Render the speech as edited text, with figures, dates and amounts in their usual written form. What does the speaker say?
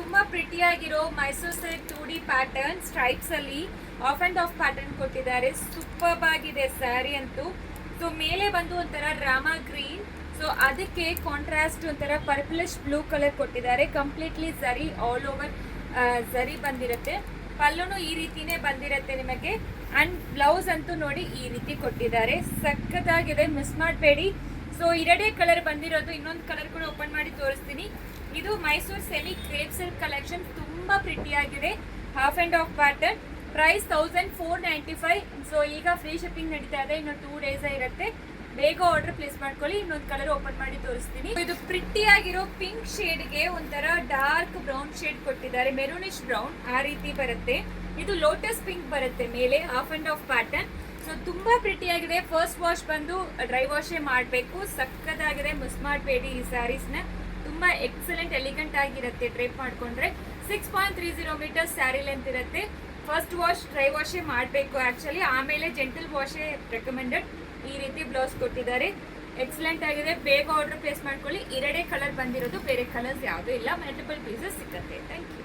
ತುಂಬಾ ಪ್ರಿಟಿಯಾಗಿರೋ Mysore silk 2D pattern stripes ಅಲ್ಲಿ ಆಫ್ ಅಂಡ್ ಆಫ್ ಪ್ಯಾಟರ್ನ್ ಕೊಟ್ಟಿದ್ದಾರೆ. ಸೂಪರ್ಬ್ ಆಗಿದೆ ಸ್ಯಾರಿ ಅಂತೂ. ಸೊ ಮೇಲೆ ಬಂದು ಒಂಥರ ರಾಮಾ ಗ್ರೀನ್, ಸೊ ಅದಕ್ಕೆ ಕಾಂಟ್ರಾಸ್ಟ್ ಒಂಥರ ಪರ್ಪಲಿಶ್ ಬ್ಲೂ ಕಲರ್ ಕೊಟ್ಟಿದ್ದಾರೆ. ಕಂಪ್ಲೀಟ್ಲಿ ಝರಿ ಆಲ್ ಓವರ್ ಝರಿ ಬಂದಿರುತ್ತೆ. ಪಲ್ಲುನು ಈ ರೀತಿನೇ ಬಂದಿರುತ್ತೆ ನಿಮಗೆ. ಅಂಡ್ ಬ್ಲೌಸ್ ಅಂತೂ ನೋಡಿ ಈ ರೀತಿ ಕೊಟ್ಟಿದ್ದಾರೆ. ಸಖತ್ತಾಗಿದೆ, ಮಿಸ್ ಮಾಡಬೇಡಿ. ಸೊ ಎರಡೇ ಕಲರ್ ಬಂದಿರೋದು, ಇನ್ನೊಂದು ಕಲರ್ ಕೂಡ ಓಪನ್ ಮಾಡಿ ತೋರಿಸ್ತೀನಿ. ಇದು Mysore semi crepe silk collection, ತುಂಬಾ ಪ್ರಿಟಿಯಾಗಿದೆ. Half and half pattern, price 1495. So ಈಗ ಫ್ರೀ ಶಿಪ್ಪಿಂಗ್ ನಡೀತಾ ಇದೆ, ಇನ್ನು 2 ಡೇಸ್ ಇರುತ್ತೆ. ಬೇಗ ಆರ್ಡರ್ ಪ್ಲೇಸ್ ಮಾಡ್ಕೊಳ್ಳಿ. ಇನ್ನೊಂದು ಕಲರ್ ಓಪನ್ ಮಾಡಿ ತೋರಿಸ್ತೀನಿ. ಇದು ಪ್ರಿಟಿಯಾಗಿರೋ ಪಿಂಕ್ ಶೇಡ್ಗೆ ಒಂಥರ ಡಾರ್ಕ್ ಬ್ರೌನ್ ಶೇಡ್ ಕೊಟ್ಟಿದ್ದಾರೆ, ಮೆರೂನಿಶ್ ಬ್ರೌನ್ ಆ ರೀತಿ ಬರುತ್ತೆ. ಇದು ಲೋಟಸ್ ಪಿಂಕ್ ಬರುತ್ತೆ ಮೇಲೆ, half and half pattern. So ತುಂಬಾ ಪ್ರಿಟಿಯಾಗಿದೆ. ಫಸ್ಟ್ ವಾಶ್ ಬಂದು ಡ್ರೈ ವಾಶೇ ಮಾಡಬೇಕು. ಸಕ್ಕತ್ತಾಗಿದೆ, ಮಿಸ್ ಮಾಡಬೇಡಿ ಈ ಸ್ಯಾರೀಸ್ನ. ತುಂಬಾ ಎಕ್ಸಲೆಂಟ್ ಎಲಿಗೆಂಟ್ ಆಗಿರುತ್ತೆ ಡ್ರೇಪ್ ಮಾಡ್ಕೊಂಡ್ರೆ. 6.30 ಮೀಟರ್ ಸ್ಯಾರಿ ಲೆಂತ್ ಇರುತ್ತೆ. ಫಸ್ಟ್ ವಾಶ್ ಡ್ರೈ ವಾಶೇ ಮಾಡಬೇಕು ಆಕ್ಚುಲಿ, ಆಮೇಲೆ ಜೆಂಟಲ್ ವಾಶೇ ರೆಕಮೆಂಡೆಡ್. ಈ ರೀತಿ ಬ್ಲೌಸ್ ಕೊಟ್ಟಿದ್ದಾರೆ, ಎಕ್ಸಲೆಂಟ್ ಆಗಿದೆ. ಬೇಗ ಆರ್ಡರ್ ಪ್ಲೇಸ್ ಮಾಡ್ಕೊಳ್ಳಿ. ಎರಡೇ ಕಲರ್ ಬಂದಿರೋದು, ಬೇರೆ ಕಲರ್ಸ್ ಯಾವುದೂ ಇಲ್ಲ. ಮಲ್ಟಿಪಲ್ ಪೀಸಸ್ ಸಿಗುತ್ತೆ. Thank you.